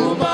Uma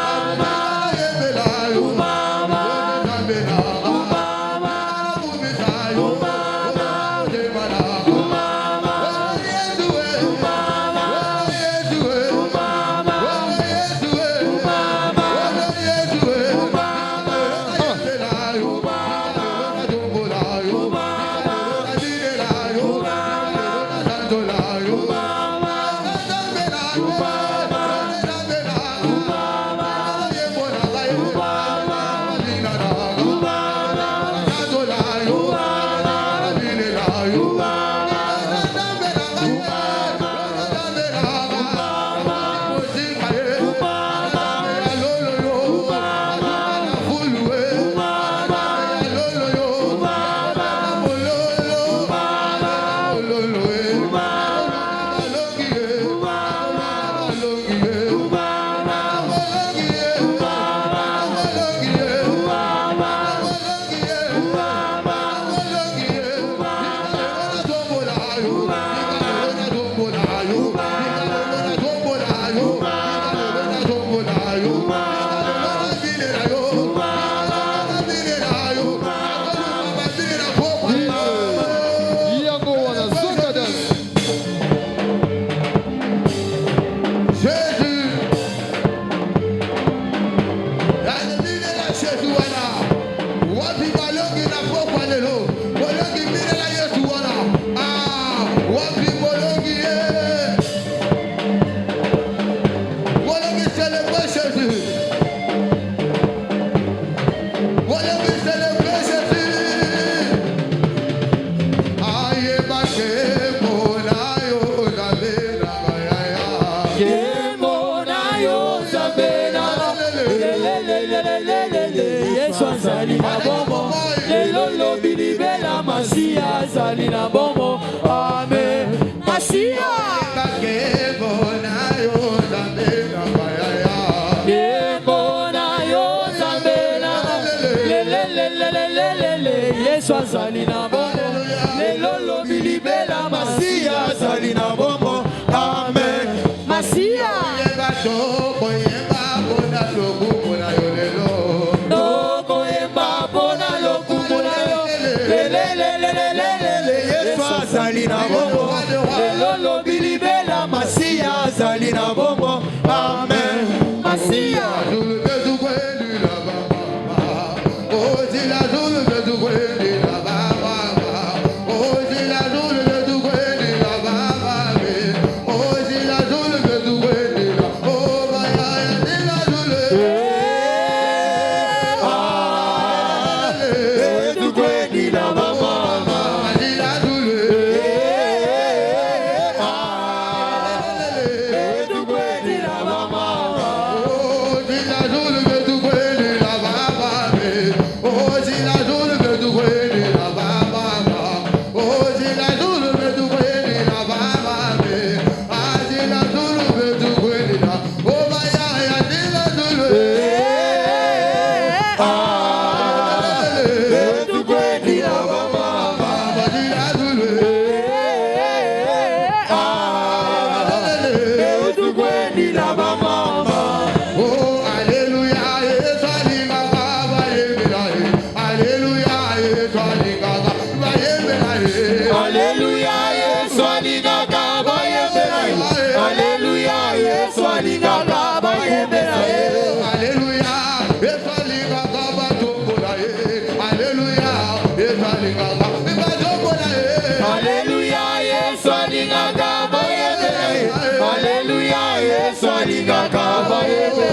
Alléluia, Yesu alingaka bayebe.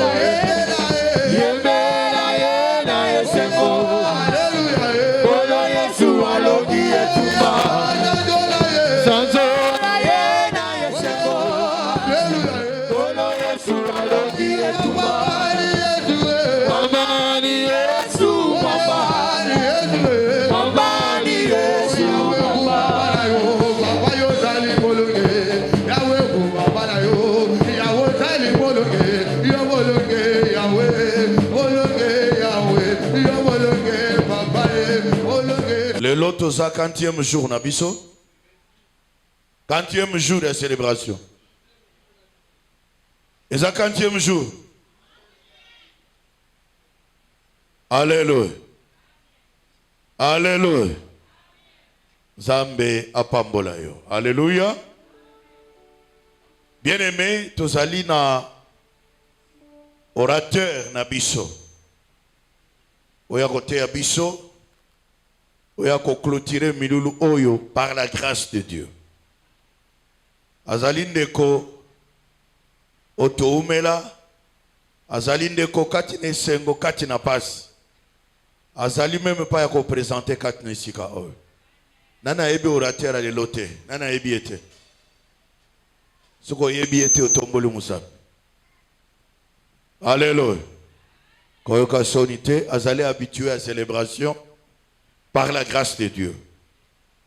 Yembela yena yesengo. Bolo Yesu alogi etumba. Sanzola yena yesengo. Bolo Yesu alogi etumba. Mama ni Yesu, mama. Mama ni Yesu, mama. Le loto za 40e jour nabiso. 40e jour de célébration. Et ça 40e jour. Alléluia. Alléluia. Zambe apambola yo. Alléluia. Bien-aimé, tozali na orateur na biso. Oya kote ya biso. Oya ko clôturer milulu oyo par la grâce de Dieu. Azali ndeko otoumela. Azali ndeko kati na sengo kati na pasi. Azali même pas ya ko présenter kati na sika oyo. Nana ebi orateur ale lote. Nana ebi ete. Soko yebi ete otomboli musabe. Alléluia. Koyoka sonité, azali habitué à célébration par la grâce de Dieu.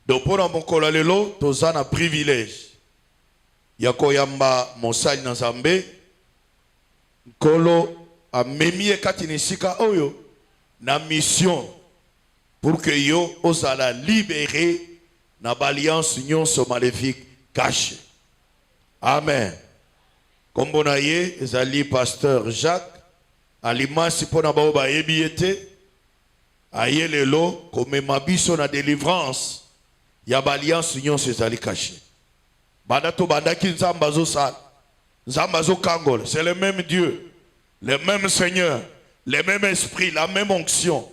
Donc pour mon kolalelo, tozana privilège. Yako yamba mosali na Nzambe. Kolo a memie katinisika oyo na mission pour que yo osala libérer na balliance nyonso maléfique caché. Amen. Kombo na ye ezali pasteur Jacques alimasi pona bao ba yebiete aye lelo komema biso na délivrance ya balliance nyonso ezali caché. Banda to bandaki nzamba zo sala. Nzamba zo kangola, c'est le même Dieu, le même Seigneur, le même esprit, la même onction.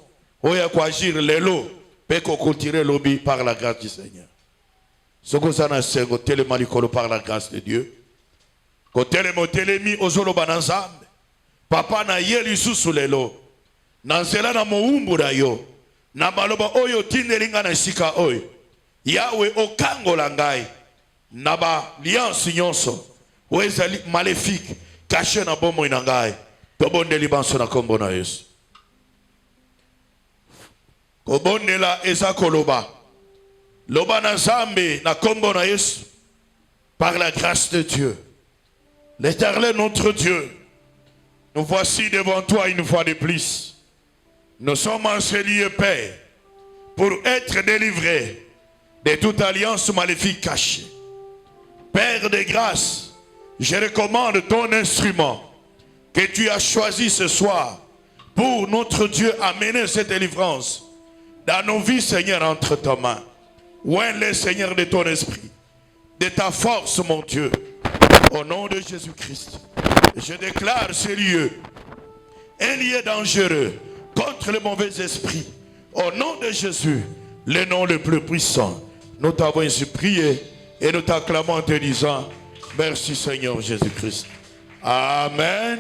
Oya ko agir lelo pe ko continuer lobi par la grâce du Seigneur. Soko sana sengo telema likolo par la grâce de Dieu. Ko telemo telemi ozolo bananzambe. Papa na ye lisusu lelo. Nanzela na moumbu na yo. Na maloba oyo tindelinga na sika oyo. Yawe okangola ngai. Na ba alliance nyonso. Oezali maléfique caché na bomo ina ngai. Tobonde libanso na kombo na Yesu. Kobonde la eza koloba. Loba na Zambe na kombo na Yesu. Par la grâce de Dieu. L'Éternel notre Dieu. Nous voici devant toi une fois de plus. Nous sommes en ce lieu, Père, pour être délivrés de toute alliance maléfique cachée. Père de grâce, je recommande ton instrument que tu as choisi ce soir pour notre Dieu amener cette délivrance dans nos vies, Seigneur, entre tes mains. Oint le Seigneur de ton esprit, de ta force, mon Dieu, au nom de Jésus-Christ. Je déclare ce lieu un lieu dangereux contre le mauvais esprit. Au nom de Jésus, le nom le plus puissant. Nous t'avons ainsi prié et nous t'acclamons en te disant merci Seigneur Jésus-Christ. Amen.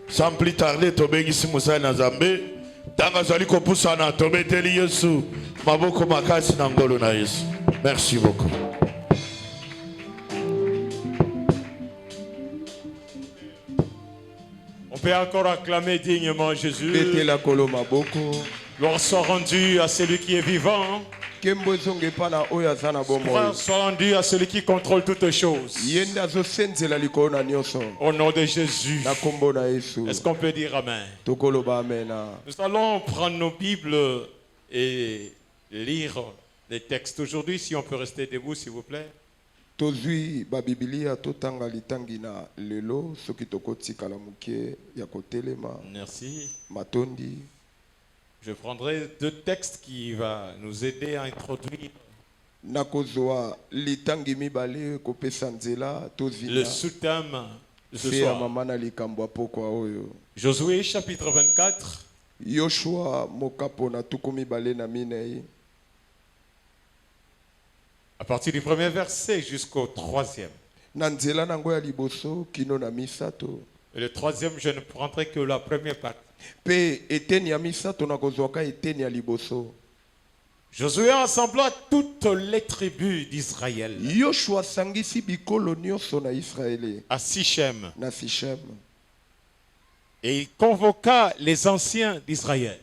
Sans plus tarder, tobengisi musali na Nzambe. Tanga zali kopusana tobeteli Yesu. Maboko makasi na ngolo na Yesu. Merci beaucoup. On peut encore acclamer dignement Jésus. Gloire soit rendue à celui qui est vivant. Gloire soit rendue à celui qui contrôle toutes choses. Au nom de Jésus. Est-ce qu'on peut dire Amen? Nous allons prendre nos Bibles et lire les textes aujourd'hui. Si on peut rester debout, s'il vous plaît. Tozui ba Biblia totanga litangi na lelo soki tokotika la mukie ya kotelema. Merci. Matondi. Je prendrai deux textes qui vont nous aider à introduire. Nakozwa litangi mibale kopesa nzela tozina. Le sous-thème de ce soir. Mamana likambwa pokwa oyo. Josué chapitre 24. Yoshua mokapo na tuku mibale na minei. À partir du premier verset jusqu'au 3e. Et le troisième, je ne prendrai que la première partie. Josué rassembla toutes les tribus d'Israël à Sichem. Et il convoqua les anciens d'Israël,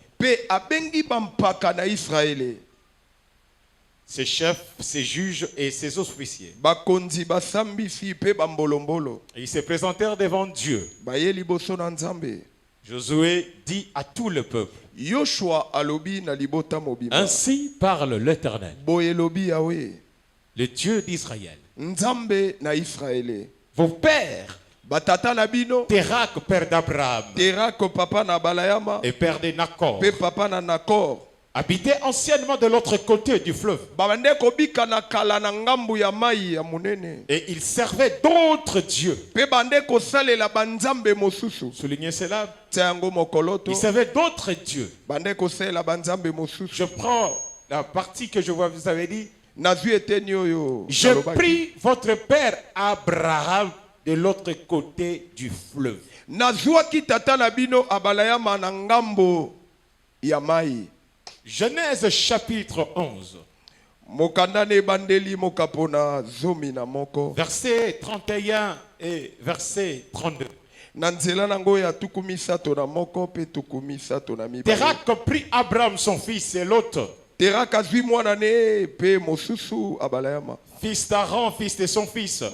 ses chefs, ses juges et ses officiers. Et ils se présentèrent devant Dieu. Josué dit à tout le peuple: ainsi parle l'Éternel, le Dieu d'Israël. Vos pères, Térak, père d'Abraham, et père de Nacor, habitaient anciennement de l'autre côté du fleuve. Et ils servaient d'autres dieux. Soulignez cela. Ils servaient d'autres dieux. Je prends la partie que je vois, vous avez dit: je prie votre père Abraham de l'autre côté du fleuve. Genèse chapitre 11. Verset 31 et verset 32. Térak prit Abraham son fils et l'autre, fils d'Aaron, fils de son fils,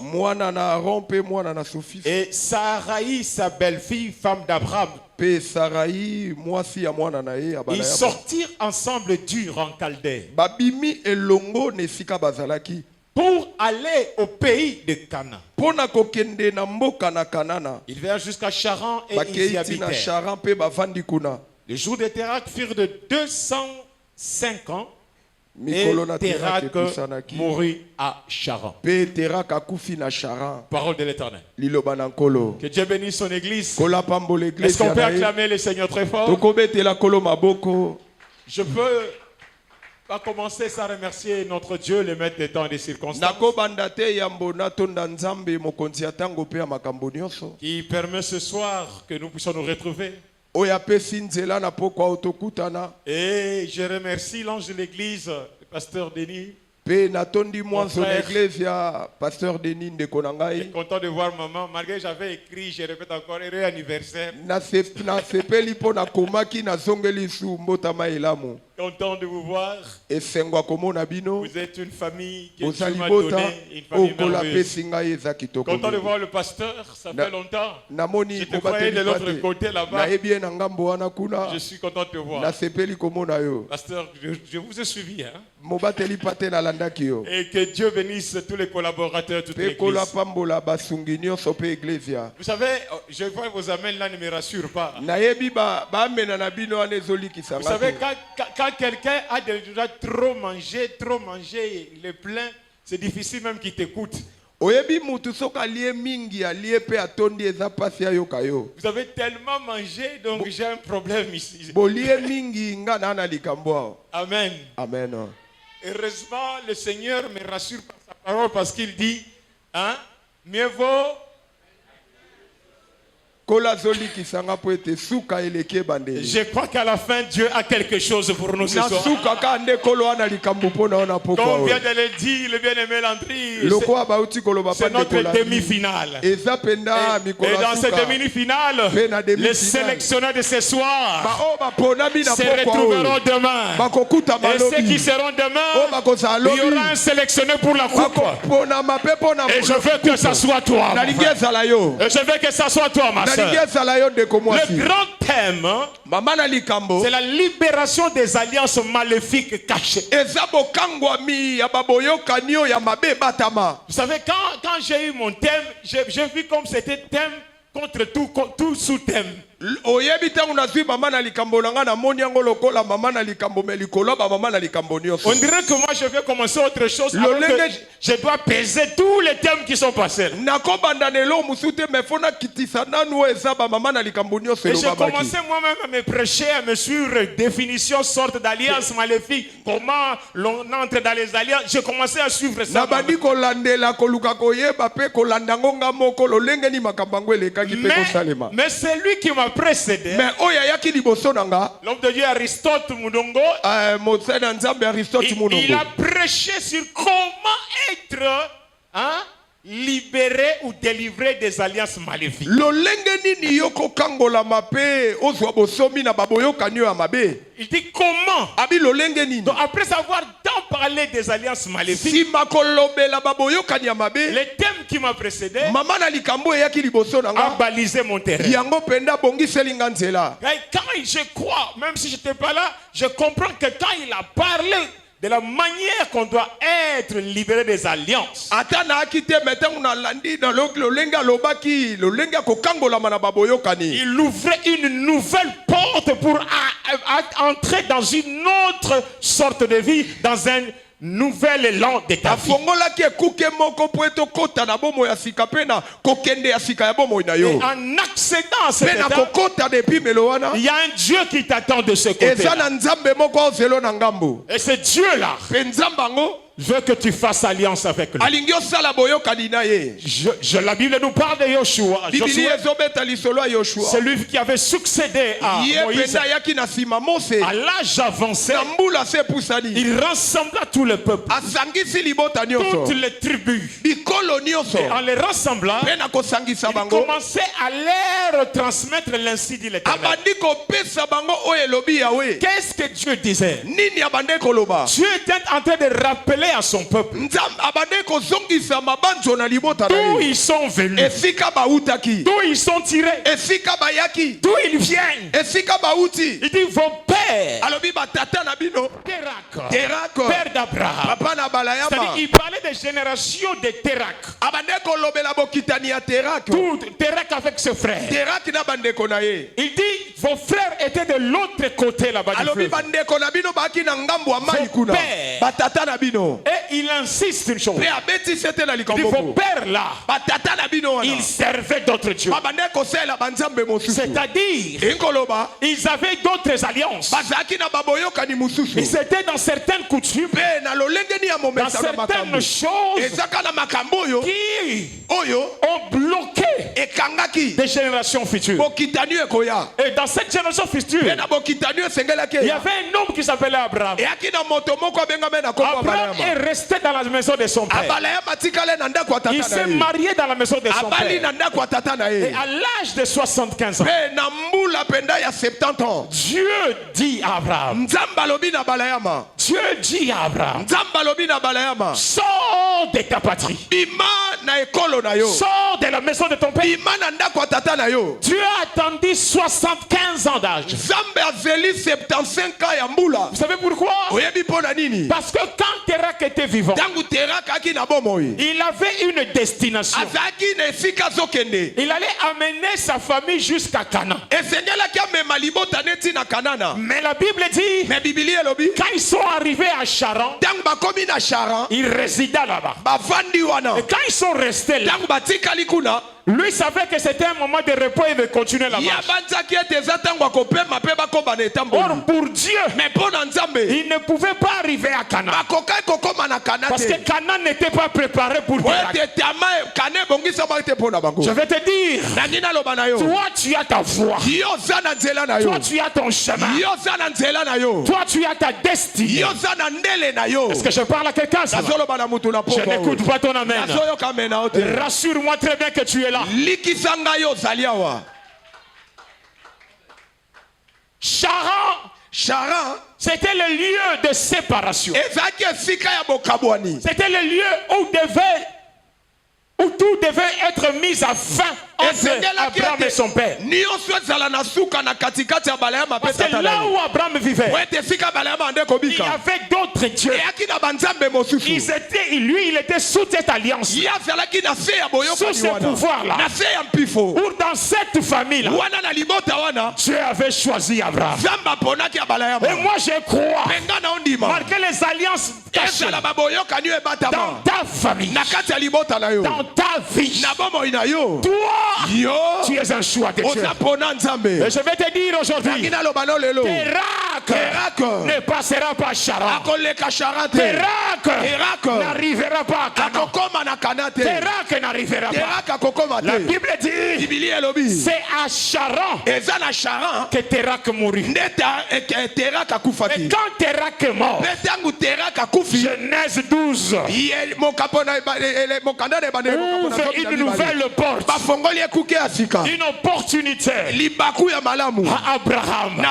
et Sarai, sa belle-fille, femme d'Abraham. Ils sortirent ensemble d'Ur en Chaldée pour aller au pays de Canaan. Ils vinrent jusqu'à Charan et ils y habitèrent. Les jours de Térak furent de 205 ans. Et Térak mourut à Charan. Parole de l'Éternel. Que Dieu bénisse son église. Est-ce qu'on peut acclamer le Seigneur très fort? Je peux pas commencer sans remercier notre Dieu, le maître des temps et des circonstances, qui permet ce soir que nous puissions nous retrouver. Et je remercie l'ange de l'église, le pasteur Denis. Mon frère, pasteur Denis de Konangai. Je suis content de voir maman. Malgré que j'avais écrit, je répète encore, heureux anniversaire. Content de vous voir. Vous êtes une famille que Dieu m'a donnée, une famille merveilleuse. Content de voir le pasteur, ça fait longtemps. Je te croyais de l'autre côté là-bas. Je suis content de te voir. Pasteur, je vous ai suivi. Hein? Et que Dieu bénisse tous les collaborateurs, toute l'église. Vous savez, je vois vos amens là ne me rassurent pas. Vous savez, quand quelqu'un a déjà trop mangé, il est plein, c'est difficile même qu'il t'écoute. Vous avez tellement mangé, donc j'ai un problème ici. Amen. Amen. Heureusement, le Seigneur me rassure par sa parole parce qu'il dit, hein, mieux vaut. Je crois qu'à la fin, Dieu a quelque chose pour nous ce soir. Comme vient de le dire, le bien-aimé Landry, c'est notre demi-finale. Et dans cette demi-finale, les sélectionneurs de ce soir se retrouveront demain. Et ceux qui seront demain, il y aura un sélectionneur pour la coupe. Et je veux que ça soit toi. Et je veux que ça soit toi, ma soeur. Le grand thème, c'est la libération des alliances maléfiques cachées. Vous savez, quand j'ai eu mon thème, j'ai vu comme c'était thème contre tout sous-thème. oyebi tangu nazwi mama na likambo nanga na moni yango lokola mama na likambo melikolo ba mama na likambo nyonso. On dirait que moi je vais commencer autre chose alors que je dois peser tous les thèmes qui sont passés. Nako bandanelo musute me fona kitisa nanu eza ba mama na likambo nyonso. Et j'ai commencé moi-même à me prêcher, à me suivre définition sorte d'alliance maléfique, comment l'on entre dans les alliances. J'ai commencé à suivre ça. Na bandi kolandela koluka koyeba pe kolandango nga moko lolenge ni makambango elekaki pe kosalema. Mais c'est lui qui m'a précédé. Mais oya yaki liboso nanga. L'homme de Dieu Aristote Moudongo. Il a prêché sur comment être libéré ou délivré des alliances maléfiques. Il dit comment. Donc après avoir tant parlé des alliances maléfiques, les thèmes qui m'ont précédé a balisé mon terrain. Et quand je crois, même si je n'étais pas là, je comprends que quand il a parlé de la manière qu'on doit être libéré des alliances, il ouvrait une nouvelle porte pour entrer dans une autre sorte de vie, dans un nouvel élan de ta vie. Et en accédant à cet état, il y a un Dieu qui t'attend de ce côté. Et ce Dieu-là veut que tu fasses alliance avec lui. La Bible nous parle de Yoshua. Celui qui avait succédé à Moïse. À l'âge avancé, il rassembla tout le peuple, toutes les tribus. Et en les rassemblant, il commençait à leur transmettre l'ainsi dit l'Éternel. Qu'est-ce que Dieu disait? Dieu était en train de rappeler à son peuple d'où ils sont venus, d'où ils sont tirés, d'où ils viennent. Il dit vos pères, Térak, père d'Abraham. C'est-à-dire il parlait des générations de Térak. Tout Térak avec ses frères. Il dit vos frères étaient de l'autre côté là-bas du fleuve. Vos pères. Et il insiste une chose. Il dit vos pères là, ils servaient d'autres dieux. C'est-à-dire ils avaient d'autres alliances. Ils étaient dans certaines coutumes, dans certaines choses qui ont bloqué des générations futures. Et dans cette génération future, il y avait un homme qui s'appelait Abraham. Abraham est resté dans la maison de son père. Il s'est marié dans la maison de son père. Et à l'âge de 75 ans, Dieu dit à Abraham, Dieu dit à Abraham, sors de ta patrie, sors de la maison de ton père. Dieu a attendu 75 ans d'âge. Vous savez pourquoi? Parce que quand Térak était vivant, il avait une destination. Il allait amener sa famille jusqu'à Canaan. Mais la Bible dit, quand ils sont arrivés à Charan, il résida là-bas. Et quand ils sont restés là, lui savait que c'était un moment de repos et de continuer la marche. Or pour Dieu, il ne pouvait pas arriver à Canaan. Parce que Canaan n'était pas préparé pour Térak. Je vais te dire, toi tu as ta voie, toi tu as ton chemin, toi tu as ta destinée. Est-ce que je parle à quelqu'un? Je n'écoute pas ton amen. Rassure-moi très bien que tu es là. Charan, c'était le lieu de séparation. C'était le lieu où tout devait être mis à fin entre Abraham et son père. Parce que là où Abraham vivait, il y avait d'autres d'autres dieux. Lui, il était sous cette alliance. Sous ce pouvoir-là. Pour dans cette famille-là, Dieu avait choisi Abraham. Et moi, je crois, malgré les alliances cachées, dans ta famille, dans ta vie, toi, tu es un choix de Dieu. Et je vais te dire aujourd'hui, Térak ne passera pas à Charan. Térak n'arrivera pas à Canaan. Térak n'arrivera pas. La Bible dit, c'est à Charan que Térak mourut. Et quand Térak est mort, Genèse 12 ouvre une nouvelle porte, une opportunité à Abraham.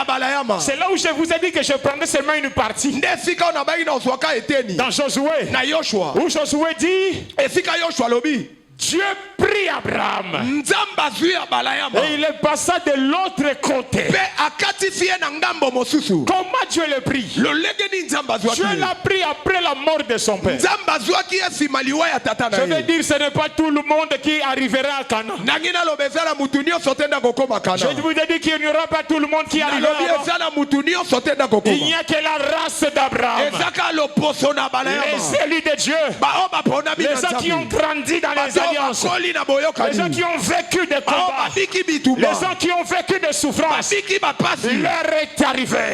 C'est là où je vous ai dit que je prendrais seulement une partie. Dans Josué, où Josué dit, Dieu prit Abraham et il est passé de l'autre côté. Comment Dieu l'a pris? Dieu l'a pris après la mort de son père. Je veux dire, ce n'est pas tout le monde qui arrivera à Canaan. Je vous ai dit qu'il n'y aura pas tout le monde qui arrivera. Il n'y a que la race d'Abraham, les élus de Dieu, les gens qui ont grandi dans les alliances, les gens qui ont vécu des combats, les gens qui ont vécu des souffrances. L'heure est arrivée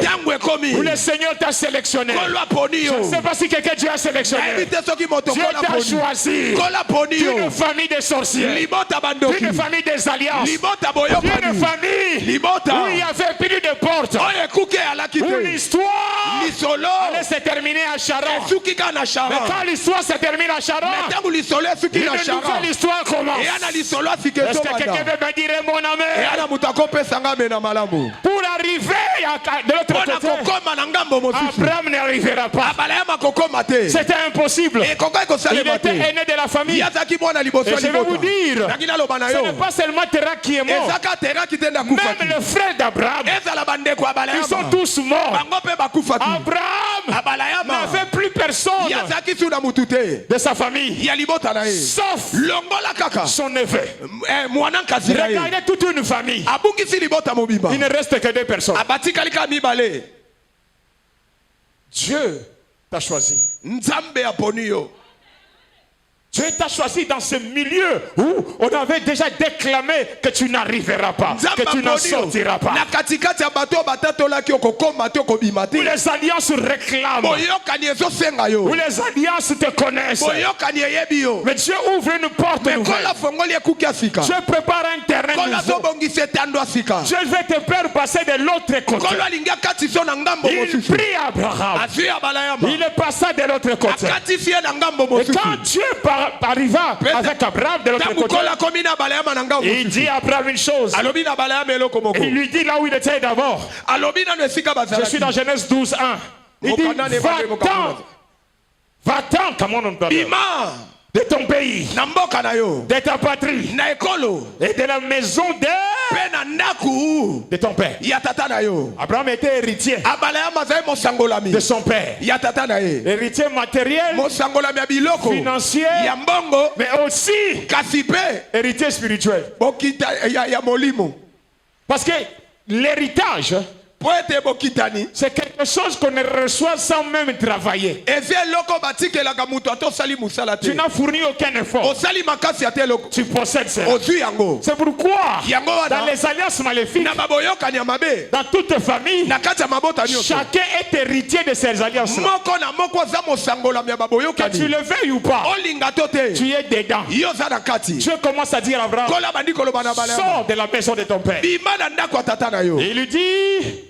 où le Seigneur t'a sélectionné. Je ne sais pas si quelqu'un Dieu a sélectionné. Dieu t'a choisi d'une famille de sorciers, d'une famille des alliances, d'une famille où il y avait plus de portes, où l'histoire allait se terminer à Charan. Mais quand l'histoire se termine à Charan, une nouvelle histoire commence. Est-ce que quelqu'un veut me dire mon amen? Pour arriver de l'autre côté, Abraham n'arrivera pas. C'était impossible. Il était aîné de la famille. Et je vais vous dire, ce n'est pas seulement Térak qui est mort. Même le frère d'Abraham, ils sont tous morts. Abraham n'avait plus personne de sa famille, sauf son neveu. Regardez toute une famille. Il ne reste que 2 personnes. Dieu t'a choisi. Dieu t'a choisi dans ce milieu où on avait déjà déclamé que tu n'arriveras pas, que tu n'en sortiras pas. Où les alliances réclament, où les alliances te connaissent. Mais Dieu ouvre une porte nouvelle. Dieu prépare un terrain nouveau. Dieu veut te faire passer de l'autre côté. Il prit Abraham. Il est passé de l'autre côté. Et quand Dieu arriva avec Abraham de l'autre côté, il dit à Abraham une chose. Il lui dit là où il était d'abord. Je suis dans Genèse 12, 1. Il dit, va-t'en, comment on peut dire, de ton pays, de ta patrie, et de la maison de ton père. Abraham était héritier de son père. Héritier matériel, financier, mais aussi héritier spirituel. Parce que l'héritage, c'est quelque chose qu'on reçoit sans même travailler. Tu n'as fourni aucun effort. Tu possèdes ça. C'est pourquoi dans les alliances maléfiques, dans toute famille, chacun est héritier de ces alliances. Que tu le veuilles ou pas, tu es dedans. Dieu commence à dire à Abraham, sors de la maison de ton père. Et il lui dit,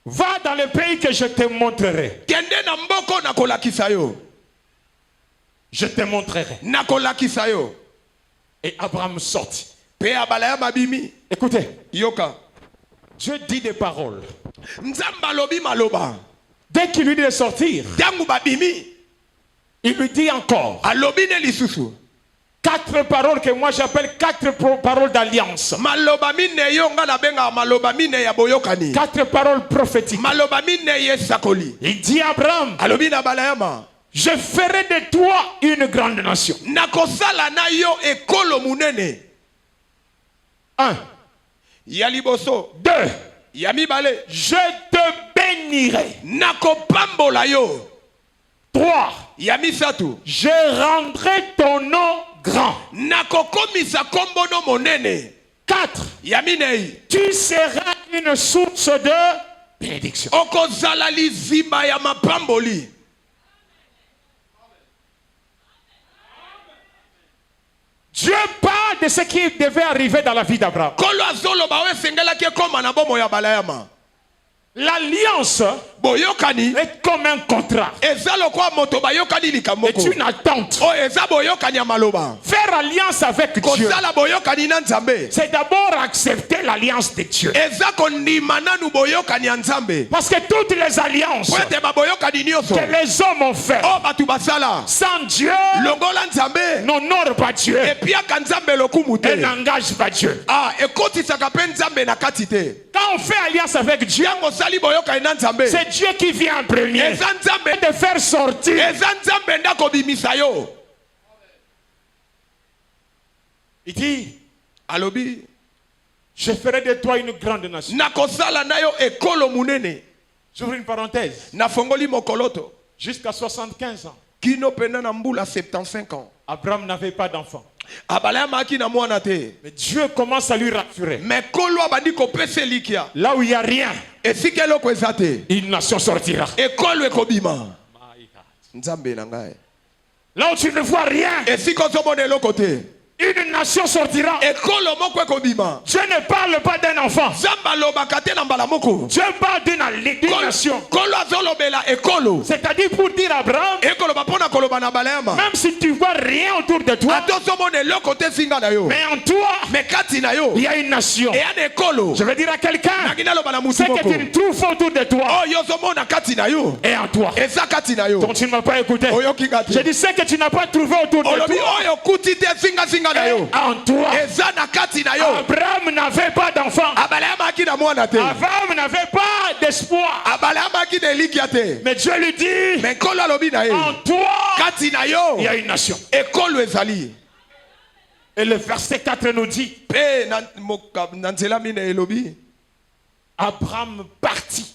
va dans le pays que je te montrerai. Je te montrerai. Et Abraham sortit. Écoutez, Dieu dit des paroles. Dès qu'il lui dit de sortir, il lui dit encore, 4 paroles que moi j'appelle 4 paroles d'alliance. 4 paroles prophétiques. Il dit à Abraham, je ferai de toi une grande nation. 1. 2. Je te bénirai. 3. Je rendrai ton nom grand. 4. Tu seras une source de bénédiction. Dieu parle de ce qui devait arriver dans la vie d'Abraham. L'alliance est comme un contrat. C'est une attente. Faire alliance avec Dieu, c'est d'abord accepter l'alliance de Dieu. Parce que toutes les alliances que les hommes ont fait sans Dieu n'honorent pas Dieu et n'engagent pas Dieu. Quand on fait alliance avec Dieu, c'est Dieu qui vient en premier de faire sortir. Il dit, je ferai de toi une grande nation. J'ouvre une parenthèse. Jusqu'à 75 ans, Abraham n'avait pas d'enfant. Mais Dieu commence à lui rassurer. Là où il n'y a rien, une nation sortira. Là où tu ne vois rien, une nation sortira. Dieu ne parle pas d'un enfant. Dieu parle d'une nation. C'est-à-dire pour dire à Abraham, même si tu vois rien autour de toi, mais en toi, il y a une nation. Je veux dire à quelqu'un, ce que tu ne trouves autour de toi et en toi. Donc tu ne m'as pas écouté. Je dis ce que tu n'as pas trouvé autour de toi. En toi, Abraham n'avait pas d'enfant. Abraham n'avait pas d'espoir. Mais Dieu lui dit, en toi, il y a une nation. Et le verset 4 nous dit, Abraham partit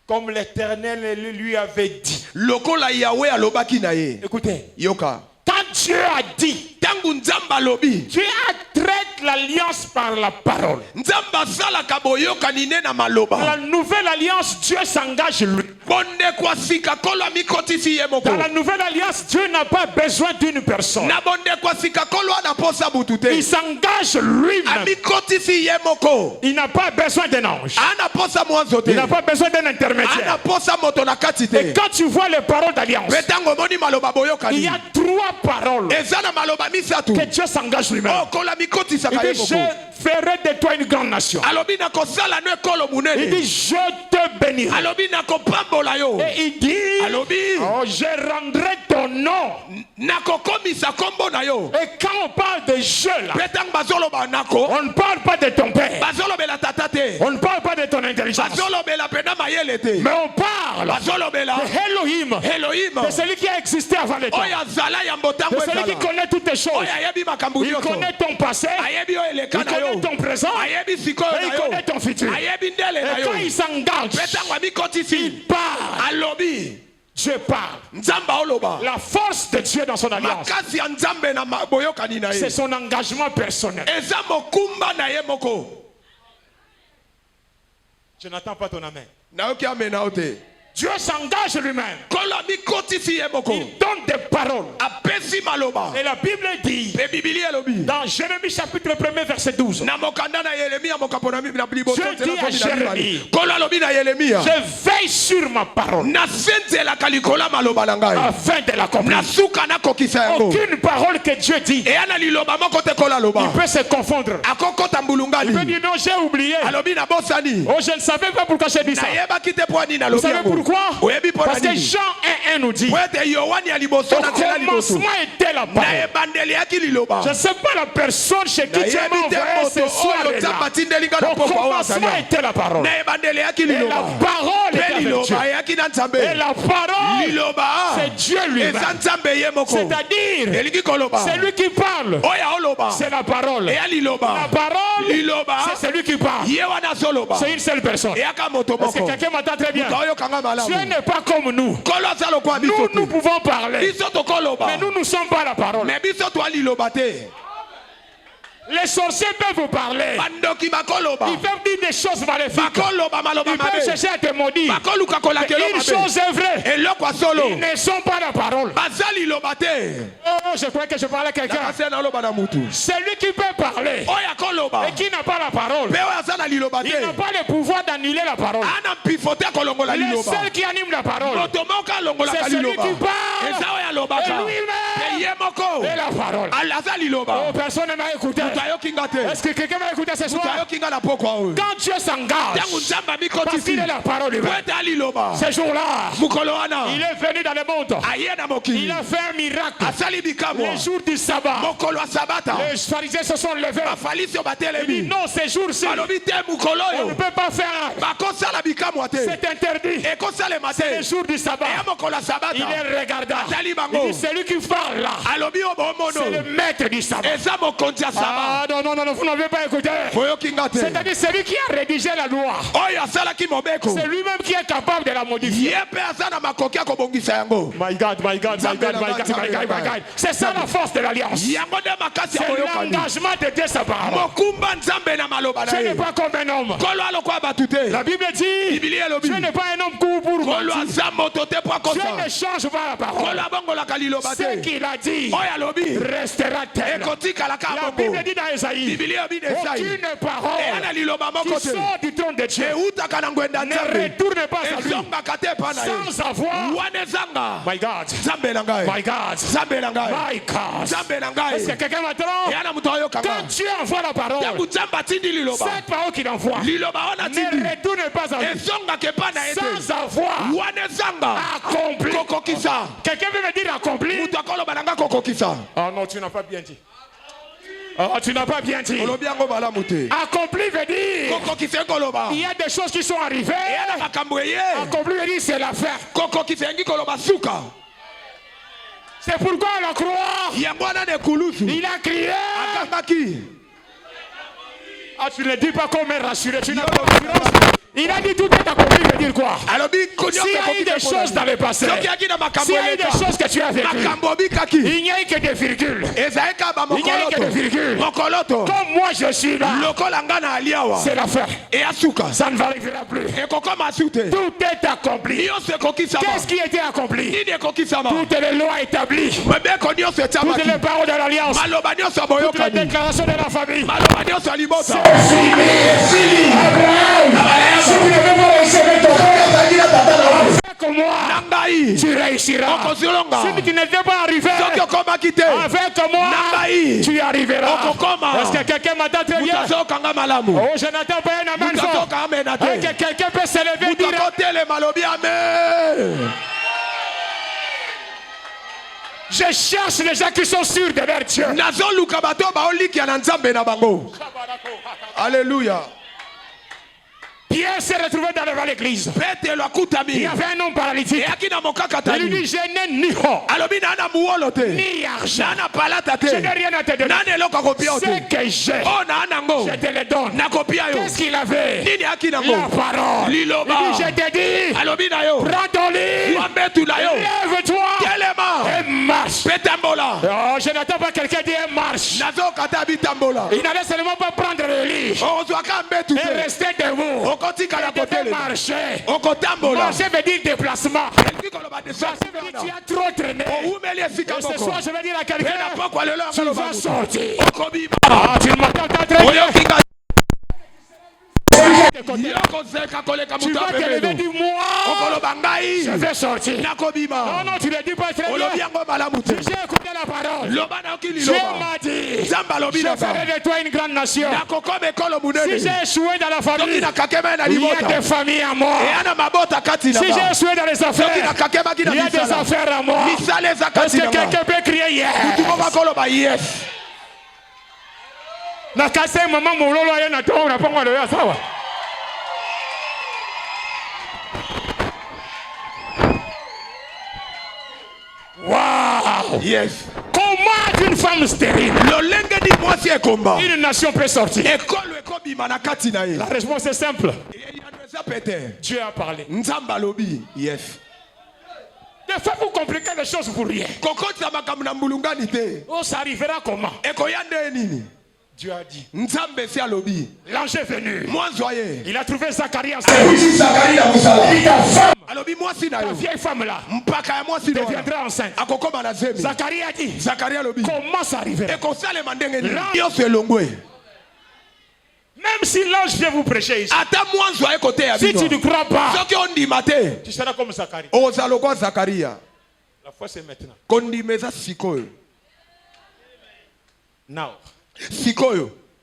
comme l'Éternel lui avait dit. Écoutez, quand Dieu a dit, Dieu traite l'alliance par la parole. Dans la nouvelle alliance, Dieu s'engage lui. Dans la nouvelle alliance, Dieu n'a pas besoin d'une personne. Il s'engage lui-même. Il n'a pas besoin d'un ange. Il n'a pas besoin d'un intermédiaire. Et quand tu vois les paroles d'alliance, il y a 3 paroles que Dieu s'engage lui-même. Il dit, je ferai de toi une grande nation. Il dit, je te bénirai. Et il dit, oh, je rendrai ton nom. Et quand on parle de je là, on ne parle pas de ton père. On ne parle pas de ton intelligence. Mais on parle de Elohim, de celui qui a existé avant le temps, de celui qui connaît toutes les choses. Il connaît ton passé, il connaît ton présent, et il connaît ton futur. Et quand il s'engage, il parle. Dieu parle. La force de Dieu dans son alliance, c'est son engagement personnel. Je n'attends pas ton amen. Dieu s'engage lui-même. Il donne des paroles. Et la Bible dit, dans Jérémie chapitre 1 verset 12, Dieu dit à Jérémie, je veille sur ma parole afin de l'accomplir. Aucune parole que Dieu dit, il peut se confondre. Il peut dire non, j'ai oublié. Oh, je ne savais pas pourquoi j'ai dit ça. Vous savez pourquoi? pourquoi? Parce que Jean 1:1 nous dit, au commencement était la parole. Je ne sais pas la personne chez qui tu m'as envoyé ce soir. Au commencement était la parole. Et la parole est avec Dieu. Et la parole, c'est Dieu lui-même. C'est-à-dire, c'est lui qui parle. C'est la parole. La parole, c'est celui qui parle. C'est une seule personne. Est-ce que quelqu'un m'entend très bien? Dieu n'est pas comme nous. Nous pouvons parler. Mais nous ne sommes pas la parole. Les sorciers peuvent vous parler. Ils peuvent dire des choses maléfiques. Ils peuvent chercher à te maudire. Une chose est vraie. Ils ne sont pas la parole. Oh, je crois que je parlais à quelqu'un. Celui qui peut parler et qui n'a pas la parole, il n'a pas le pouvoir d'annuler la parole. Le seul qui anime la parole, c'est celui qui parle. Et lui-même est la parole. Oh, personne ne m'a écouté. Est-ce que quelqu'un m'a écouté ce soir? Quand Dieu s'engage, parce qu'il est la parole lui-même, ce jour-là, il est venu dans le monde. Il a fait un miracle. Le jour du sabbat, les pharisiens se sont levés. Il dit non, ces jours-ci, on ne peut pas faire. C'est interdit. C'est le jour du sabbat. Il est regardant. Il dit celui qui parle là, c'est le maître du sabbat. Ah non, vous n'avez pas écouté. C'est-à-dire celui qui a rédigé la loi. C'est lui-même qui est capable de la modifier. My God. C'est ça la force de l'alliance. C'est l'engagement de Dieu sa parole. Ce n'est pas comme un homme. La Bible dit, Dieu n'est pas un homme pour mentir. Dieu ne change pas la parole. Ce qu'il a dit restera tel. La Bible dit dans Esaïe, aucune parole qui sort du trône de Dieu ne retourne pas à lui sans avoir. My God. Est-ce que quelqu'un m'entend? Quand Dieu envoie la parole, cette parole qu'il envoie ne retourne pas à lui sans avoir accompli. Quelqu'un veut me dire accompli? Oh non, tu n'as pas bien dit. Oh, tu n'as pas bien dit. Accompli veut dire il y a des choses qui sont arrivées. Accompli veut dire c'est l'affaire. C'est pourquoi à la croix il a crié. Ah, tu ne le dis pas comme un rassuré. Tu n'as pas confiance. Il a dit tout est accompli, veut dire quoi? S'il y a eu des choses dans le passé, s'il y a eu des choses que tu as vécues, il n'y a eu que des virgules. Il n'y a eu que des virgules. Comme moi je suis là, c'est l'affaire. Ça ne va arrivera plus. Tout est accompli. Qu'est-ce qui était accompli? Toutes les lois établies, toutes les paroles de l'alliance, toutes les déclarations de la famille. Si vous ne pouvez pas recevoir ton cœur, avec moi, tu réussiras. Si tu ne veux pas arriver avec moi, tu arriveras. Est-ce que quelqu'un m'entend très bien? Oh, je n'entends pas un amen fort. Est-ce que quelqu'un peut se lever et dire amen? Je cherche les gens qui sont sûrs de leur Dieu. Alléluia. Pierre s'est retrouvé dans l'église. Il y avait un homme paralytique. Il lui dit, je n'ai ni or, ni argent. Je n'ai rien à te donner. Ce que j'ai, je te le donne. Qu'est-ce qu'il avait? La parole. Il dit, je te dis, prends ton lit, lève-toi et marche. Oh, je n'attends pas quelqu'un dire marche. Il n'allait seulement pas prendre le lit et rester debout. Marcher. Marcher veut dire déplacement. Marcher veut dire tu as trop traîné. Et ce soir je vais dire à quelqu'un, tu vas sortir. Ah, tu m'entends très bien. de côté. Tu vas te lever du moi. Je vais sortir. Non, non, tu ne dis pas très bien. Si j'ai écouté la parole, Dieu m'a dit, je ferai de toi une grande nation. Si j'ai échoué dans la famille, il y a des familles à moi. Si j'ai échoué dans les affaires, il y a des affaires à moi. Est-ce que quelqu'un peut crier yes? Na kase maman mololo ya na to na pangwa de ya sawa. Wow! Yes. Comment une femme stérile, une nation peut sortir? La réponse est simple. Dieu a parlé. Yes. Des fois, vous compliquez les choses pour rien. Oh, ça arrivera comment? Dieu a dit. L'ange est venu. Il a trouvé Zacharie enceinte. Ta vieille femme là deviendra enceinte. Zacharie a dit. Comment ça arrivera? Même si l'ange vient vous prêcher ici, si tu ne crois pas, tu seras comme Zacharie. La foi c'est maintenant. Now.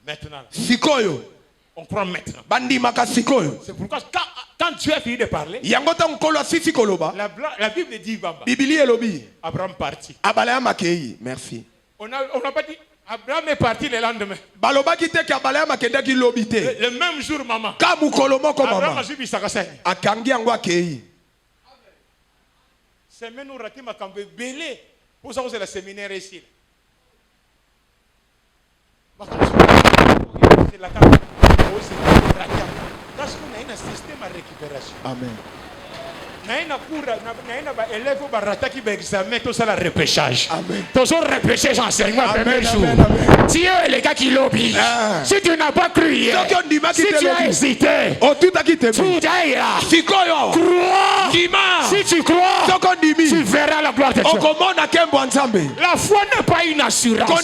Maintenant. On croit maintenant. C'est pourquoi quand Dieu a fini de parler, la Bible dit Abraham partit. Merci. On n'a pas dit Abraham est parti le lendemain. Le même jour, maman. Abraham a suivi sa cassette. C'est maintenant raté ma cambe belé. Pour ça, c'est la séminaire ici. C'est la cambe. Parce qu'on a un système à récupération. Amen. Élève qui examen tout ça la repêchage. Toujours repêché enseignement premier jour. Si les gars qui lobby, si tu n'as pas cru hier, si tu as hésité, tu daïras. Crois. Si tu crois, tu verras la gloire de Dieu. La foi n'est pas une assurance. Non,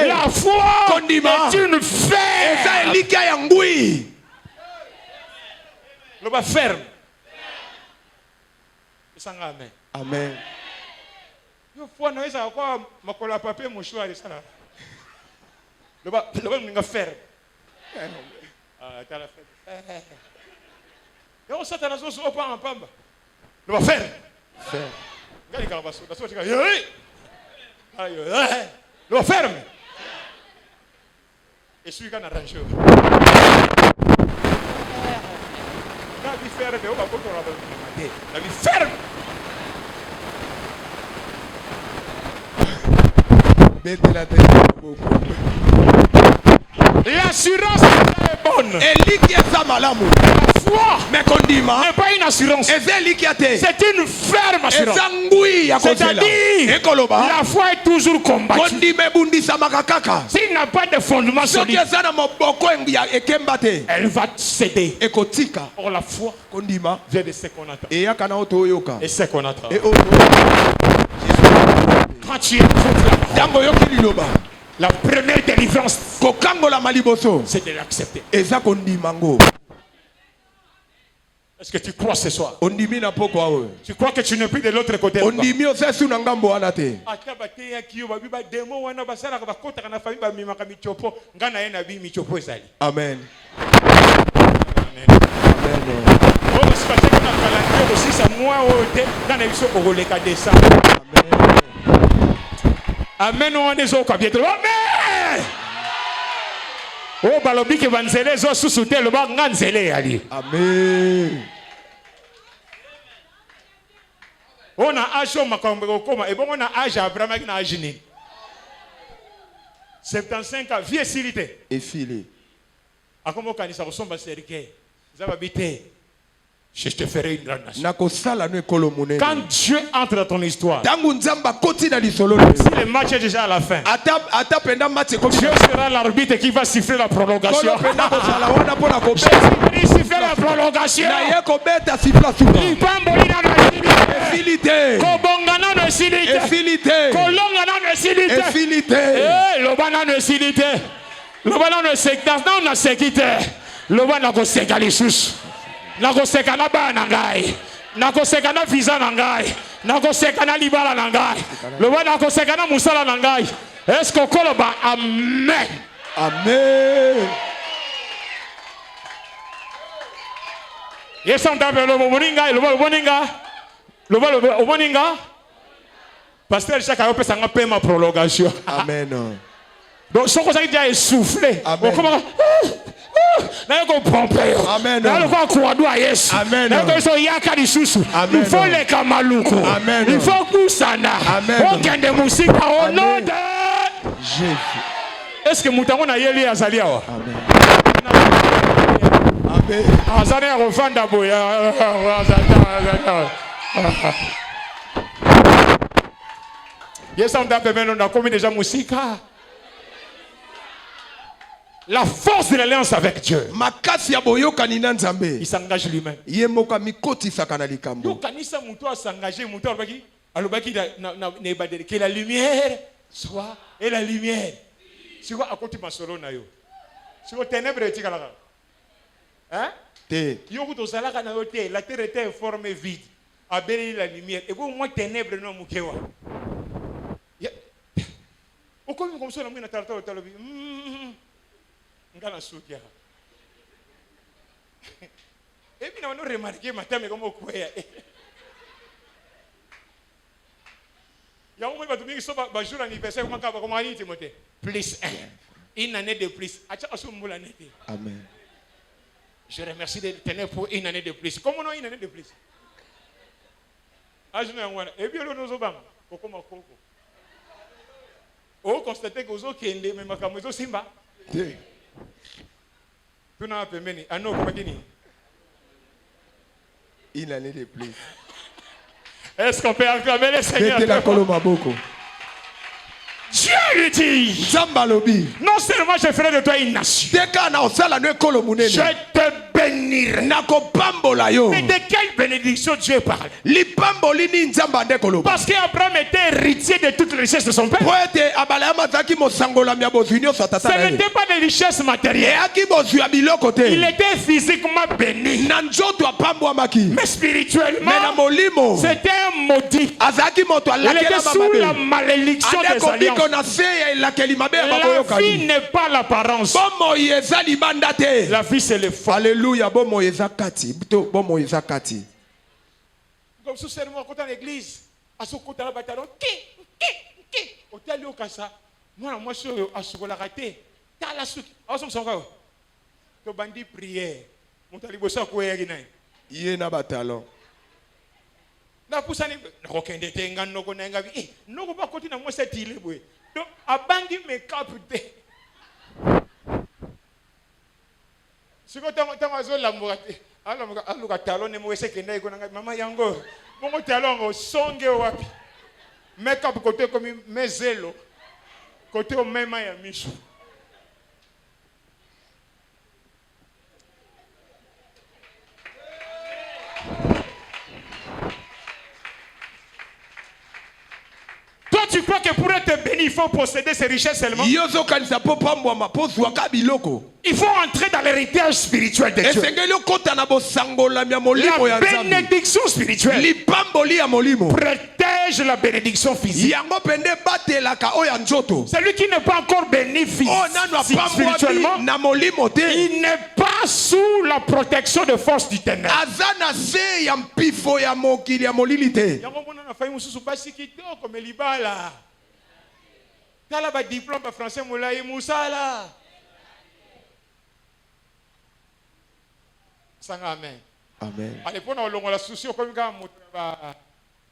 la foi est une ferme. Le bas ferme. Amen. Amen. Yo foi na esa kwa makola papier mouchoir ça là. Le bas nga ferme. Ah, tu la ferme. Yo ça na zo so pa en pamba. Le bas ferme. Ferme. Gali karabaso, da so tika. Ayo. Le bas ferme. Et celui qui a arrangé. La vie ferme, on va pas la vie ferme. L'assurance est bonne. La foi n'est pas une assurance. C'est une ferme assurance. C'est-à-dire la foi est toujours combattue. S'il n'a pas de fondement solide, elle va céder. Or la foi vient de ce qu'on attend. Et ce qu'on attend. Quand tu écoutes la première délivrance, c'est de l'accepter. Est-ce que tu crois ce soir? Tu crois que tu n'es plus de l'autre côté? Amen. Amen. Oh, balobi ke banzele zo susute lo ba nganzele ali. Amen. On a âge makambe koma et bon on a âge Abraham na âge ni. 75 ans vie silité. Et filé. Akomo kanisa kosomba serike. Zababite. Je te ferai une grande nation. Quand Dieu entre dans ton histoire, si le match est déjà à la fin, Dieu sera l'arbitre qui va siffler la prolongation. Il siffle la prolongation. Loba na sekta na sekite. Loba na ko seka lisusu. Na ko seka na bana ngai. Na ko seka na visa na ngai. Na ko seka na libala na ngai. Loba na ko seka na musala na ngai. Est-ce que koloba amen. Amen. Yes, on tape le moninga, le moninga. Pasteur chaque année, ça a ma prolongation. Amen. Donc, ce que ça a essoufflé. Amen. Comment Amen. Il faut les kamaluku. Il faut kusana. Aucun de musique au nom de Jésus. Est-ce que Moutango na yeli azali awa? Amen. Azali revanda boya. Yes, on tape maintenant, on a commis déjà musika. La force de l'alliance avec Dieu. Il s'engage lui-même. Que la lumière soit et la lumière. Si vous avez un solo na yo. Si vous ténèbres et tigala. Hein? La terre était informée vide. A béni la lumière. Et vous moi ténèbres non mukewa. Au comme ça, on a tarta au talobi. Ngana soukia. Et puis on a remarqué matin mais comment quoi. Il y a un moment où il y a un jour anniversaire comment on dit Timothée. Plus 1. Une année de plus. Amen. Je remercie de tenir pour une année de plus. Comment on a une année de plus? Et puis nous avons on constate que vous avez des mais makamuzo simba. Tu n'as pas mené. Ah non, comment dire? Une année de plus. Est-ce qu'on peut acclamer le Seigneur? Dieu lui dit. Non seulement je ferai de toi une nation. Je te bénirai. Mais de quelle bénédiction Dieu parle? Parce qu'Abraham était héritier de toute richesse de son père. Ce n'était pas de richesse matérielle. Il était physiquement béni. Mais spirituellement, c'était un maudit. Il était sous la malédiction des alliances. La vie n'est pas l'apparence. La vie c'est le fond. Alléluia. Comme ce serment quand à l'église, à ce côté là bataillon, au tel au casa, moi je à ce qu'on a raté. T'as la suite. Ah son quoi? To bandi prière. Mon talibosa quoi y na batalon. Na poussani rokende tenga noko nanga vi. Noko ba koti na moi c'est il boy. Donc abandi me capte. Si vous avez la moitié, alors le talon ne mouesse que n'est pas maman yango. Mon talon au songe wapi. Make up côté comme mes zélo. Côté au même ya michou. Toi, tu crois que pour être béni, il faut posséder ses richesses seulement? Il faut entrer dans l'héritage spirituel de Dieu. La bénédiction spirituelle protège la bénédiction physique. Celui qui n'est pas encore béni spirituellement, il n'est pas sous la protection de force du ténèbre. Tala ba diplôme ba français moulaye musala. Sanga amen. Amen. Allez pour nous longo la souci comme ga ba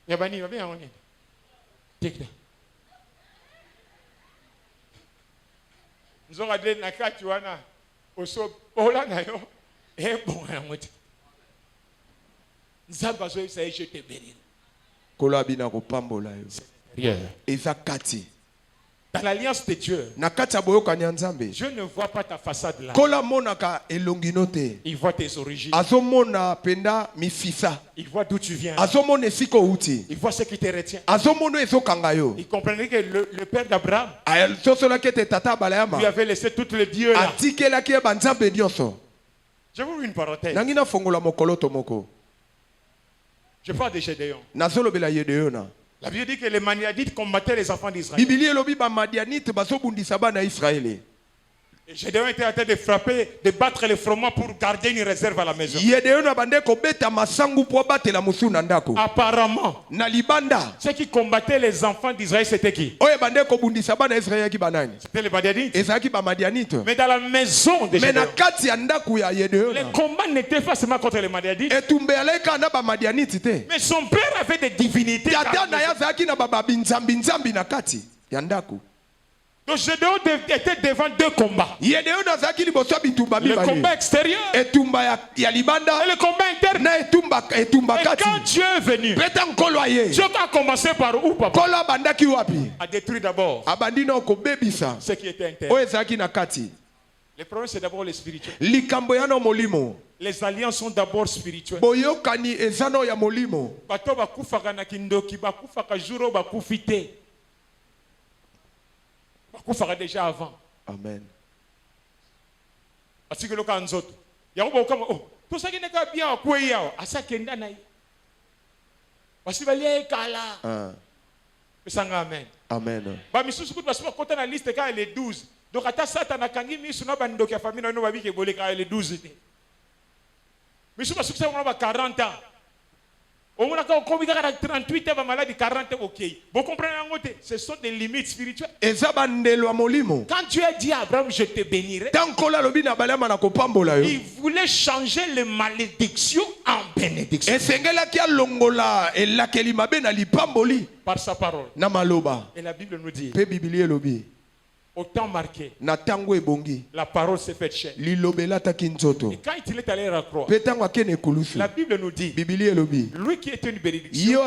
yabani ba bien on est. Tekla. Nous avons dit na kati wana oso ola na yo e bon na moto. Nzamba zo isa je te bénir. Kolabina ko pambola yo. Yeah. Eza kati. Dans l'alliance de Dieu, Dieu ne voit pas ta façade là. Il voit tes origines. Il voit d'où tu viens. Il voit ce qui te retient. Il comprenait que le père d'Abraham lui avait laissé tous les dieux là. Je vous une parenthèse. Je parle de Gédéon. La Bible dit que les Madianites combattaient les enfants d'Israël. Et Gédéon était en train de frapper, de battre les froment pour garder une réserve à la maison. Apparemment, ceux qui combattaient les enfants d'Israël, c'était qui? C'était les Madianites. Mais dans la maison de Gédéon, le combat n'était pas seulement contre les Madianites. Mais son père avait des divinités. Donc Gédéon était devant deux combats. Le combat extérieur et le combat interne. Et quand Dieu est venu, Dieu a commencé par où, papa? A détruire d'abord ce qui était interne. Le problème, c'est d'abord le spirituel. Les alliances sont d'abord spirituelles. Bakufaka déjà avant. Amen. Parce que le cas nzoto. Yakuba kama tout ça qui n'est pas bien quoi yao asa kenda na. Parce que balia kala. Pesanga amen. Amen. Ba misusu kutu basema kota na liste ka les 12. Donc ata sata na kangi misu na bandoki ya famille no babi ke bolé ka les 12. Misusu basuku sa ba 40 ans. On a 38 ans, maladie 40 ans, ok. Vous comprenez en côté? Ce sont des limites spirituelles. Quand Dieu a dit à Abraham, je te bénirai, il voulait changer les malédictions en bénédiction. Par sa parole. Et la Bible nous dit, au temps marqué, la parole s'est faite chair. Et quand il est allé à la croix, la Bible nous dit, lui qui était une bénédiction,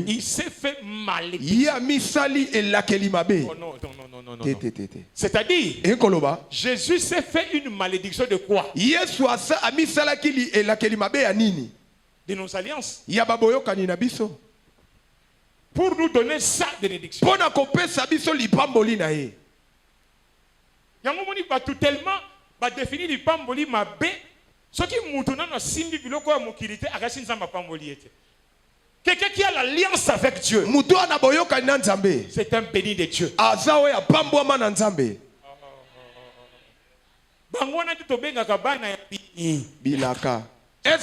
il s'est fait malédiction. Oh non. C'est-à-dire, Jésus s'est fait une malédiction de quoi? De nos alliances. Pour nous donner sa bénédiction. Yangomoni batu tellement ba définir du pamboli mabe ce qui mutuna na simbi biloko ya mokilité akasi nzamba pamboli ete. Quelqu'un qui a l'alliance avec Dieu, c'est un béni de Dieu. Bangwana tu tobenga kabana ya bilaka. Là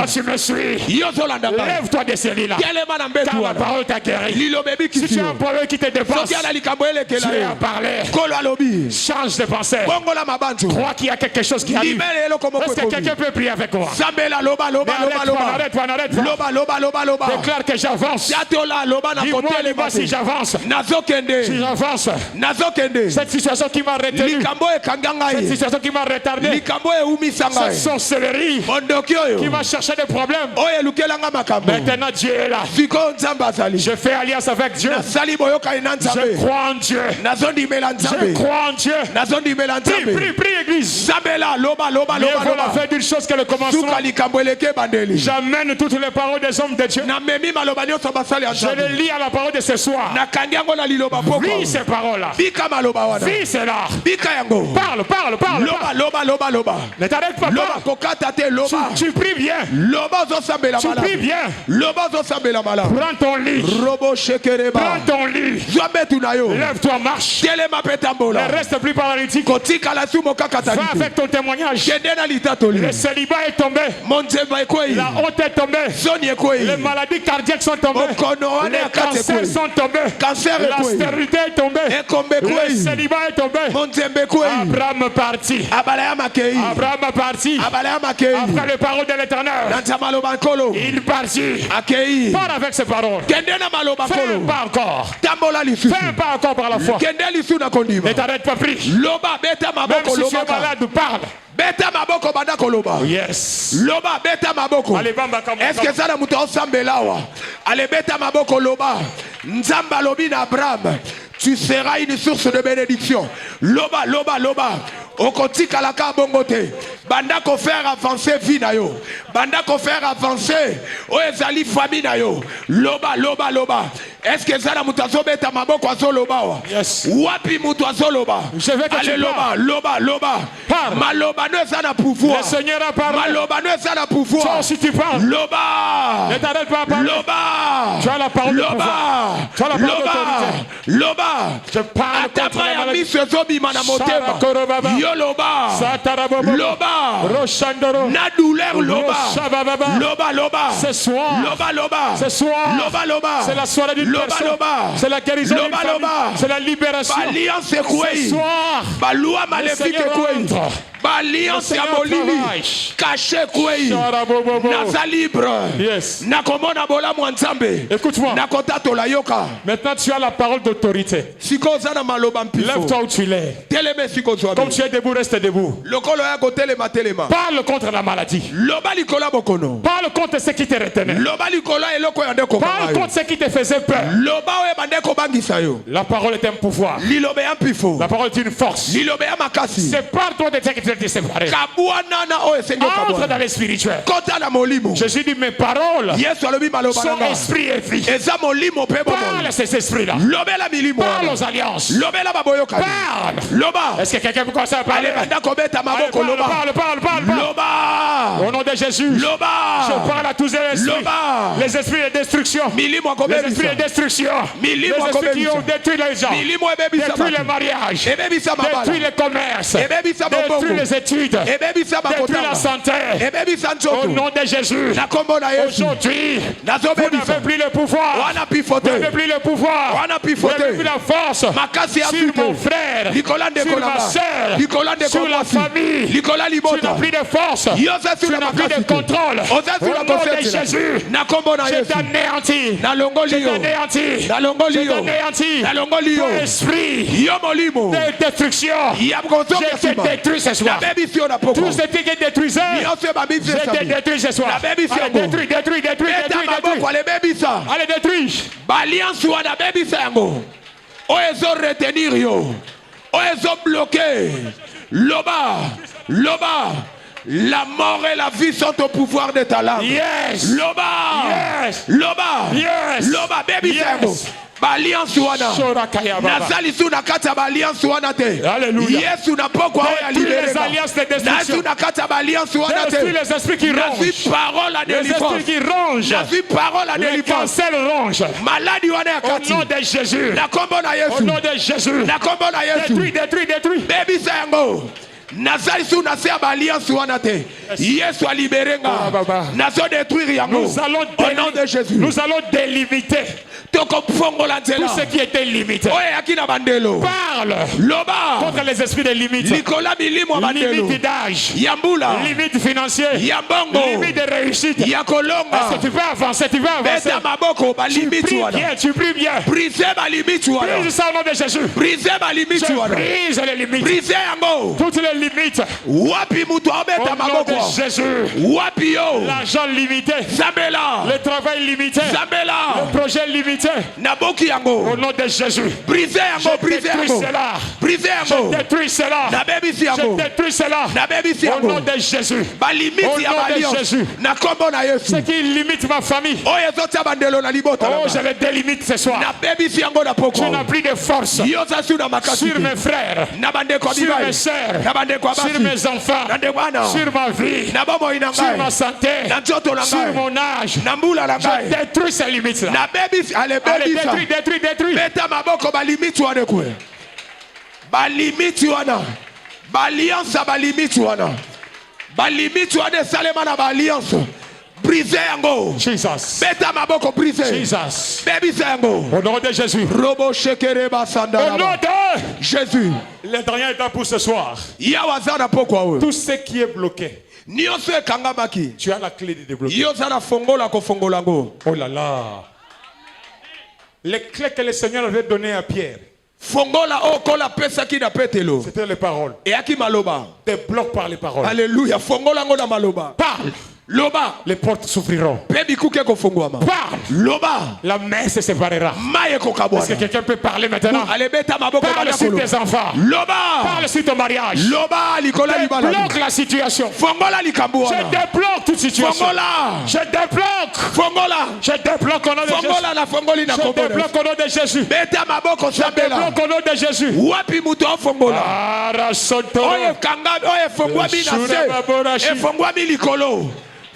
tu me suis. Lève-toi de ce lit-là. Car la parole t'a guéri. Si tu as un problème qui te dépasse, Dieu a parlé. Change de pensée. Crois qu'il y a quelque chose qui arrive. Est-ce que quelqu'un peut prier avec moi? Arrête-toi. Déclare que j'avance. Dis-moi si j'avance. Si j'avance. Cette situation qui m'a retenu, cette situation qui m'a retardé, cette sorcellerie qui va chercher des problèmes. Maintenant Dieu est là. Je fais alliance avec Dieu. Je crois en Dieu. Je crois en Dieu. Prie église. Mieux vaut la fin d'une chose que le commencement. J'amène toutes les paroles des hommes de Dieu. Je les lis à la parole de ce soir. Vis ces paroles-là. Vis cela. Parle. Ne t'arrête pas. Tu pries bien. Tu pries bien. Prends ton lit. Lève-toi, marche. Ne reste plus paralytique. Va avec ton témoignage. Le célibat est tombé. La honte est tombée. Les maladies cardiaques sont tombées. Les cancers sont tombés. La stérilité est tombée. Le célibat est tombé. Abraham parti. Après les paroles de l'Éternel, il partit. Pars avec ses paroles. Fais un pas encore. Fais un pas encore par la foi. Ne t'arrête pas, prie. Même si tu es malade, parle. Yes. Allez, bamba, est-ce que ça n'a pas Allez, beta maboko loba. Nzamba lobi na Abraham. Tu seras une source de bénédiction. Loba, loba, loba. Okotika la ka bongote. Banda ko faire avancer vie na yo. Banda ko faire avancer. O ezali famille na yo. Loba, loba, loba. Est-ce que ça na mutazo beta maboko azo loba wa? Yes. Wapi mutazo loba? Je vais te dire loba, loba, loba. Maloba no ça na pouvoir. Le Seigneur a parlé. Maloba no ça na pouvoir. Toi aussi tu parles. Loba. Ne t'arrête pas à parler. Loba. Tu as la parole de pouvoir. Tu as la parole d'autorité. Loba. Je parle contre la maladie. Loba. Loba. Roshandoro. Na douleur loba. Loba loba. Ce soir. Loba loba. Ce soir. Loba loba. C'est la soirée d'une personne. C'est la guérison d'une famille. C'est la libération. Ce soir. Balua maléfique kwei. Balliance ya bolili. Caché kwei. Naza libre. Yes. Nakomona bola mwanzambe. Écoute-moi. Nakota tola yoka. Maintenant tu as la parole d'autorité. Lève-toi où tu l'es. Comme tu es debout, reste debout. Parle contre la maladie. Parle contre ce qui te retenait. Parle contre ce qui te faisait peur. La parole est un pouvoir. La parole est une force. Sépare-toi de ce qui te séparé. Entre dans les spirituels. Jésus dit mes paroles sont esprit et vie. Parle ces esprits-là. Parle aux alliances. Parle. Est-ce que quelqu'un peut commencer à parler? Parle. Au nom de Jésus. Je parle à tous les esprits. Les esprits de destruction. Les esprits de destruction. Les esprits qui ont détruit les gens. Détruit les mariages. Détruit les commerces. Détruit les études. Détruit la santé. Au nom de Jésus. Aujourd'hui, vous n'avez plus le pouvoir. Vous n'avez plus le pouvoir. Vous n'avez plus la force sur mon frère, sur ma soeur, sur la famille. Tu n'as plus de force. Tu n'as plus de contrôle. Au nom de Jésus, je t'anéantis. Je t'anéantis. Ton esprit de destruction, je te détruis ce soir. Tout ce qui est détruisé, je te détruis ce soir. Allez, détruis. Allez, détruis. Oezo retenir yo. Oezo bloquer. Loba. La mort et la vie sont au pouvoir de ta langue. Yes. Loba. Baby yes. Balliance wana. Nazali suna kata balliance wana te. Alléluia. Yesu na poko ya libérer. Les alliances de destruction. Nasu na kata balliance wana te. Les esprits qui rongent. Nasu parole à délivrance. Les esprits qui rongent. Nasu parole à délivrance. Les cancers rongent. Maladie wana ya kati. Au nom de Jésus. Na kombo na Yesu. Au nom de Jésus. Na kombo na Yesu. Détruis. Baby sango. Nazali suna se alliance wana te. Yesu a libéré nga. Nazo détruire yango. Au nom de Jésus. Nous allons délimiter tout ce qui était limité. Parle contre les esprits de limite. Limite d'âge. Limite financière. Limite de réussite. Est-ce que tu veux avancer? Tu pries bien. Brise ça au nom de Jésus. Brise les limites. Toutes les limites. Au nom de Jésus. L'argent limité. Le travail limité. Le projet limité. Au nom de Jésus. Je détruis cela. Au nom de Jésus. Ce qui limite ma famille. Oh, je le délimite ce soir. Tu n'as plus de force sur mes frères, sur mes soeurs, sur mes enfants, sur ma vie, sur ma santé, sur mon âge. Je détruis ces limites-là. Allez, détruis. Beta maboko balimiti wane kwe. Balimiti wana. Baliansa balimiti wana. Balimiti wane salema na baliansa. Brise yango. Jesus. Beta maboko brise. Jesus. Baby yango. Au nom de Jésus. Robo shekere basanda. Au nom de Jésus. Le dernier état pour ce soir. Yawazana pokwa we. Tout ce qui est bloqué. Tu as la clé de débloquer. Oh là là. Les clés que le Seigneur avait données à Pierre. C'était les paroles. Des blocs par les paroles. Alléluia. Parle. Loba. Les portes s'ouvriront. Parle. Loba. La main se séparera. Est-ce que quelqu'un peut parler maintenant? Parle sur tes enfants. Loba. Parle sur ton mariage. Loba. Débloque la situation. Je débloque toute situation. Je débloque. Je débloque au nom de Jésus. Je débloque au nom de Jésus. Je débloque au nom de Jésus.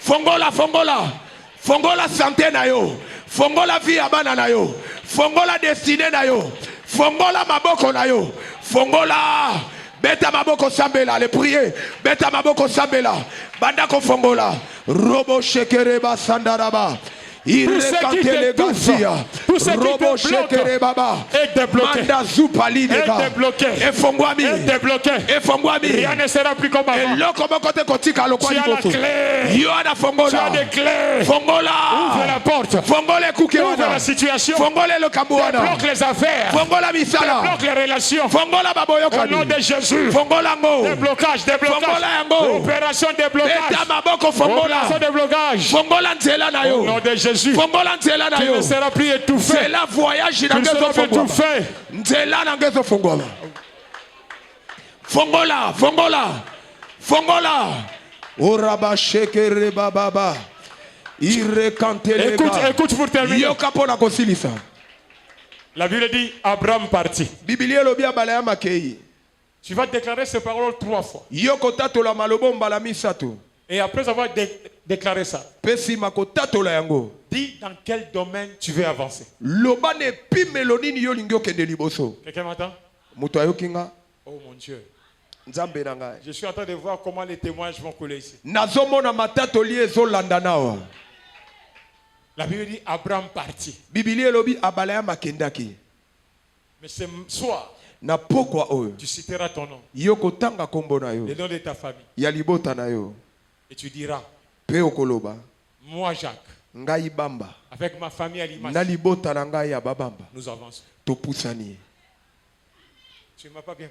Fongola santé na yo. Fongola vie ya bana na yo. Fongola destinée na yo. Fongola maboko na yo. Fongola. Beta maboko sambela. Le prier. Beta maboko sambela. Bandako fongola. Robo shekereba sandaraba. Tout ce qui te débloque est débloqué. Rien ne sera plus comme avant. Tu as la clé. Tu as des clés. Ouvre la porte. Ouvre la situation. Débloque les affaires. Débloque les relations. Au nom de Jésus. Déblocage. Opération déblocage. Opération déblocage. Au nom de Jésus. Tu ne seras plus étouffé. Tu ne seras plus étouffé. Fongola. Oraba shekere bababa. Écoute pour terminer. La Bible dit Abraham partit. Tu vas déclarer ces paroles 3 fois. Et après avoir déclaré ça, dis dans quel domaine tu veux avancer. Quelqu'un m'entend? Oh mon Dieu. Je suis en train de voir comment les témoignages vont couler ici. La Bible dit Abraham partit. Mais ce soir, tu citeras ton nom, le nom de ta famille. Et tu diras, moi Jacques, avec ma famille à l'image, nous avançons. Tu ne m'as pas bien